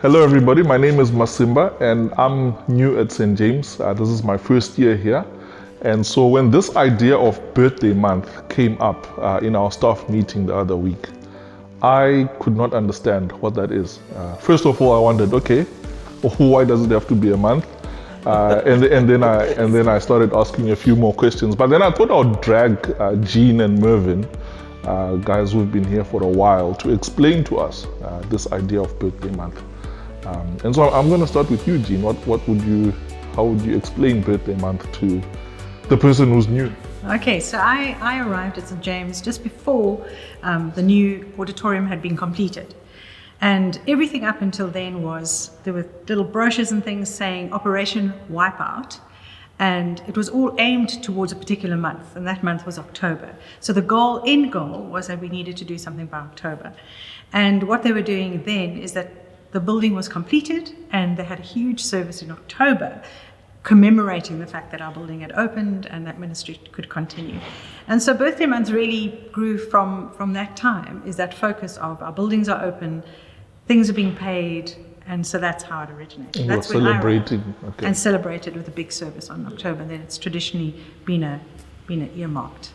Hello, everybody. My name is Masimba, and I'm new at St. James. This is my first year here. And so, when this idea of birthday month came up in our staff meeting the other week, I could not understand what that is. First of all, I wondered, okay, why does it have to be a month? And then I started asking a few more questions. But then I thought I would drag Jean and Mervyn, guys who've been here for a while, to explain to us this idea of birthday month. And so I'm going to start with you, Jean. How would you explain birthday month to the person who's new? Okay, so I arrived at St. James just before the new auditorium had been completed. And everything up until then there were little brochures and things saying Operation Wipeout. And it was all aimed towards a particular month, and that month was October. So the end goal was that we needed to do something by October. And what they were doing then is that the building was completed, and they had a huge service in October commemorating the fact that our building had opened and that ministry could continue. And so Birthday Month really grew from that time, is that focus of our buildings are open, things are being paid, and so that's how it originated. And that's when celebrating, okay. And celebrated with a big service on October, and then it's traditionally been earmarked.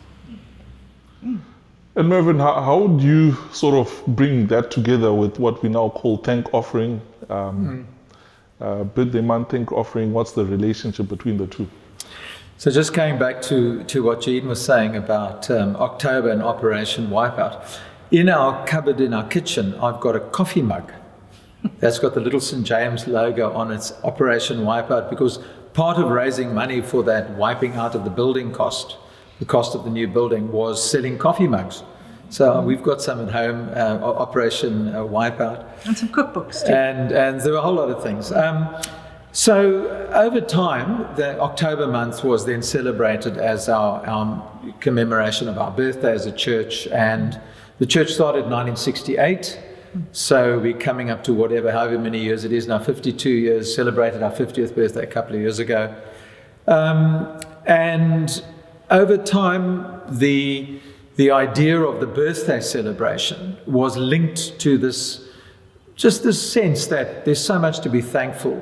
And Mervyn, how would you sort of bring that together with what we now call thank offering, birthday month thank offering? What's the relationship between the two? So just going back to what Jean was saying about October and Operation Wipeout, in our cupboard in our kitchen, I've got a coffee mug that's got the little St. James logo on its Operation Wipeout, because part of raising money for that wiping out of the building cost, the cost of the new building, was selling coffee mugs. So we've got some at home, Operation Wipeout. And some cookbooks too. And there were a whole lot of things. So over time, the October month was then celebrated as our commemoration of our birthday as a church. And the church started in 1968. So we're coming up to however many years it is now, 52 years, celebrated our 50th birthday a couple of years ago. And over time, the idea of the birthday celebration was linked to this sense that there's so much to be thankful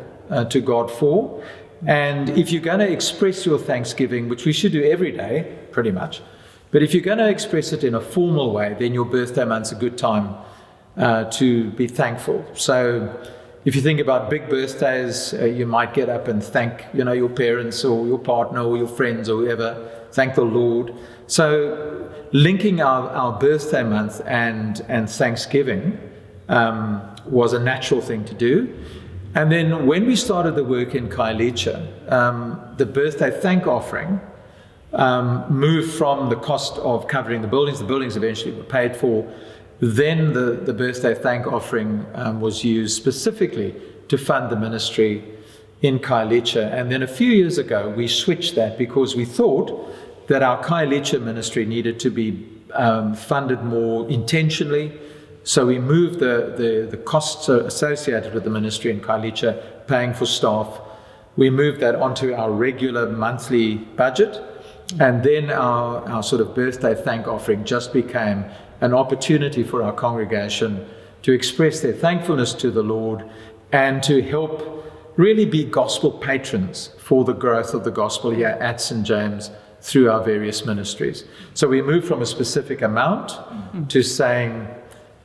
to God for. And if you're going to express your thanksgiving, which we should do every day, pretty much, but if you're going to express it in a formal way, then your birthday month's a good time to be thankful. So if you think about big birthdays, you might get up and thank, your parents or your partner or your friends or whoever, thank the Lord. So linking our birthday month and Thanksgiving was a natural thing to do. And then when we started the work in Khayelitsha, the birthday thank offering moved from the cost of covering the buildings eventually were paid for. Then the birthday thank offering was used specifically to fund the ministry in Khayelitsha. And then a few years ago, we switched that because we thought that our Khayelitsha ministry needed to be funded more intentionally. So we moved the costs associated with the ministry in Khayelitsha, paying for staff. We moved that onto our regular monthly budget. And then our sort of birthday thank offering just became an opportunity for our congregation to express their thankfulness to the Lord and to help really be gospel patrons for the growth of the gospel here at St. James through our various ministries. So we moved from a specific amount to saying,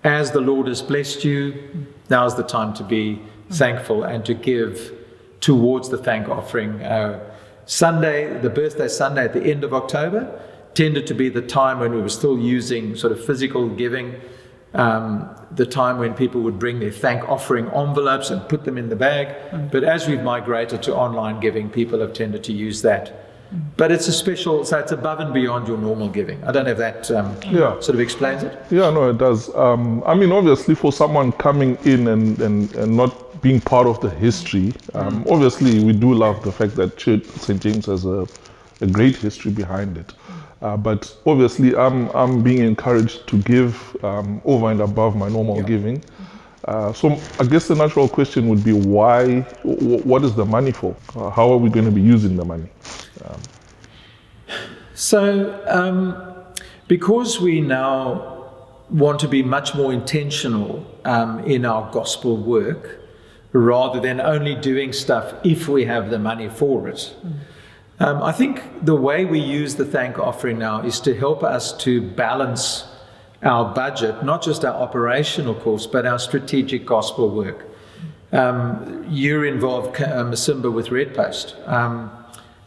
as the Lord has blessed you, now's the time to be thankful and to give towards the thank offering. Sunday, the birthday Sunday at the end of October, tended to be the time when we were still using sort of physical giving, the time when people would bring their thank offering envelopes and put them in the bag. But as we've migrated to online giving, people have tended to use that. But it's so it's above and beyond your normal giving. I don't know if that sort of explains it. Yeah, no, it does. Obviously for someone coming in and not being part of the history, obviously we do love the fact that Church St. James has a great history behind it. But obviously I'm being encouraged to give over and above my normal giving. So I guess the natural question would be why, what is the money for? How are we going to be using the money? Because we now want to be much more intentional in our gospel work, rather than only doing stuff if we have the money for it. I think the way we use the thank offering now is to help us to balance our budget, not just our operational costs, but our strategic gospel work. You're involved, Masimba, with Red Post.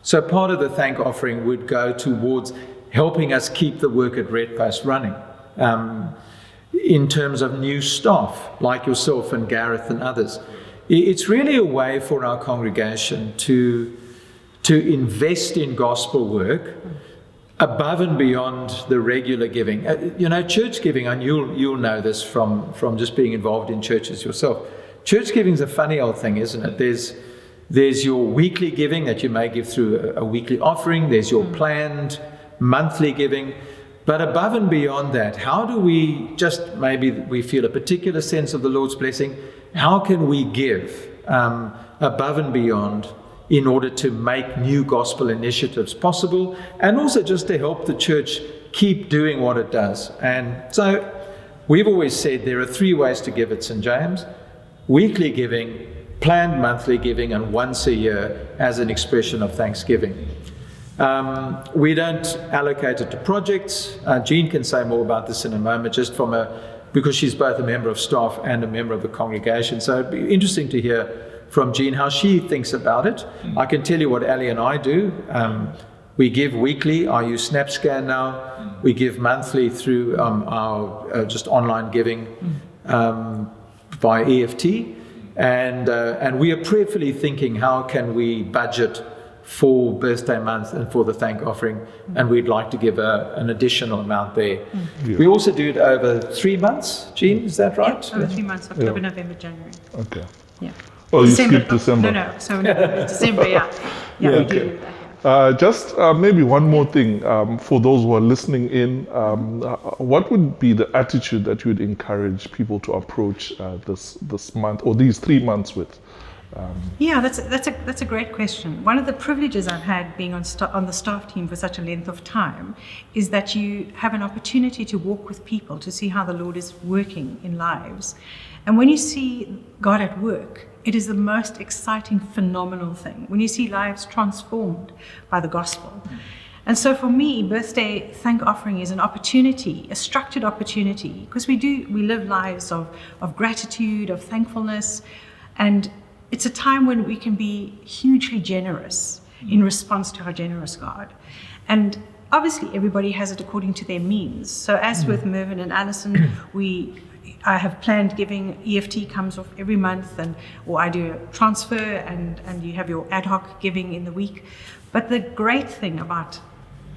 So part of the thank offering would go towards helping us keep the work at Red Post running. In terms of new staff, like yourself and Gareth and others. It's really a way for our congregation to invest in gospel work above and beyond the regular giving. Church giving, and you'll know this from just being involved in churches yourself. Church giving is a funny old thing, isn't it? There's your weekly giving that you may give through a weekly offering. There's your planned monthly giving. But above and beyond that, how do we maybe we feel a particular sense of the Lord's blessing? How can we give above and beyond in order to make new gospel initiatives possible, and also just to help the church keep doing what it does? And so we've always said there are 3 ways to give at St. James: weekly giving, planned monthly giving, and once a year as an expression of thanksgiving. We don't allocate it to projects. Jean can say more about this in a moment, because she's both a member of staff and a member of the congregation. So it'd be interesting to hear from Jean how she thinks about it. I can tell you what Ali and I do. We give weekly. I use SnapScan now. We give monthly through our just online giving via EFT. And we are prayerfully thinking, how can we budget for birthday month and for the thank offering, and we'd like to give an additional amount there. We also do it over 3 months, Jean, is that right? Yeah, over 3 months, October, November, January. Okay. Yeah. Oh, you skipped December. No, so it's December, yeah. Yeah, we do that. Just maybe one more thing for those who are listening in. What would be the attitude that you would encourage people to approach this month or these 3 months with? Yeah, that's a great question. One of the privileges I've had being on the staff team for such a length of time is that you have an opportunity to walk with people to see how the Lord is working in lives. And when you see God at work, it is the most exciting, phenomenal thing. When you see lives transformed by the gospel. And so for me, birthday thank offering is an opportunity, a structured opportunity, because we live lives of gratitude, of thankfulness, and it's a time when we can be hugely generous in response to our generous God. And obviously everybody has it according to their means. So as with Mervyn and Alison, I have planned giving. EFT comes off every month, or I do a transfer, and you have your ad hoc giving in the week. But the great thing about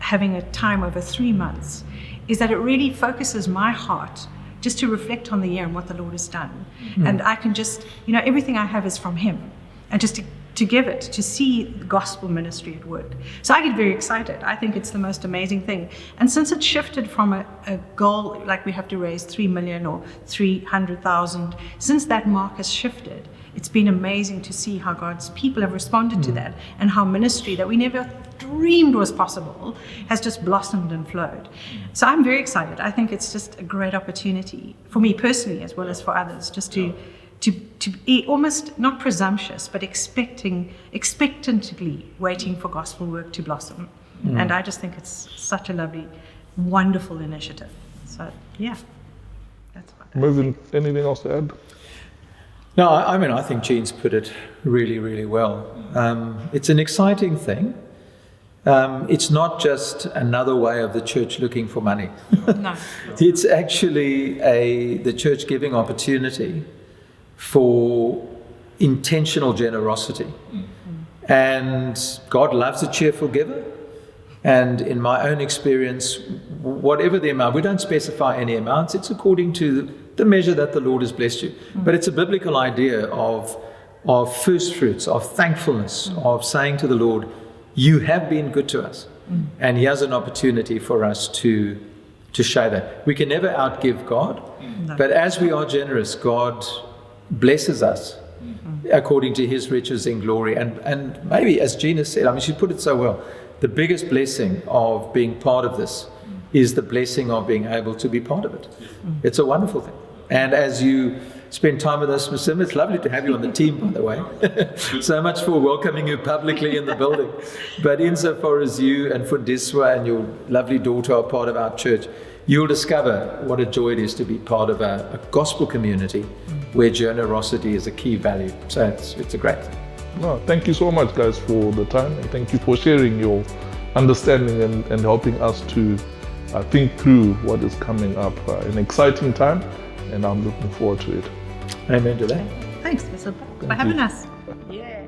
having a time over 3 months is that it really focuses my heart just to reflect on the year and what the Lord has done. And I can just, everything I have is from Him. And just to give it, to see the gospel ministry at work. So I get very excited. I think it's the most amazing thing. And since it shifted from a goal, like we have to raise 3 million or 300,000, since that mark has shifted, it's been amazing to see how God's people have responded to that, and how ministry that we never dreamed was possible has just blossomed and flowed. So I'm very excited. I think it's just a great opportunity for me personally, as well as for others, just to be almost not presumptuous, but expectantly waiting for gospel work to blossom. And I just think it's such a lovely, wonderful initiative. So yeah, that's what Mervyn, anything else to add? No, I think Jean's put it really, really well. It's an exciting thing. It's not just another way of the church looking for money. No. It's actually the church giving opportunity for intentional generosity. And God loves a cheerful giver. And in my own experience, whatever the amount, we don't specify any amounts, it's according to the measure that the Lord has blessed you. But it's a biblical idea of first fruits, of thankfulness, of saying to the Lord, you have been good to us. And here's an opportunity for us to show that. We can never outgive God, but as we are generous, God blesses us according to His riches in glory. And maybe, as Gina said, she put it so well, the biggest blessing of being part of this is the blessing of being able to be part of it. It's a wonderful thing. And as you spent time with us, Masimba. It's lovely to have you on the team, by the way. So much for welcoming you publicly in the building. But insofar as you and Fundiswa and your lovely daughter are part of our church, you'll discover what a joy it is to be part of a gospel community where generosity is a key value. So it's a great thing. No, thank you so much, guys, for the time, and thank you for sharing your understanding and helping us to think through what is coming up. An exciting time, and I'm looking forward to it. Amen to that. Thanks, Masimba, for having us. Yeah.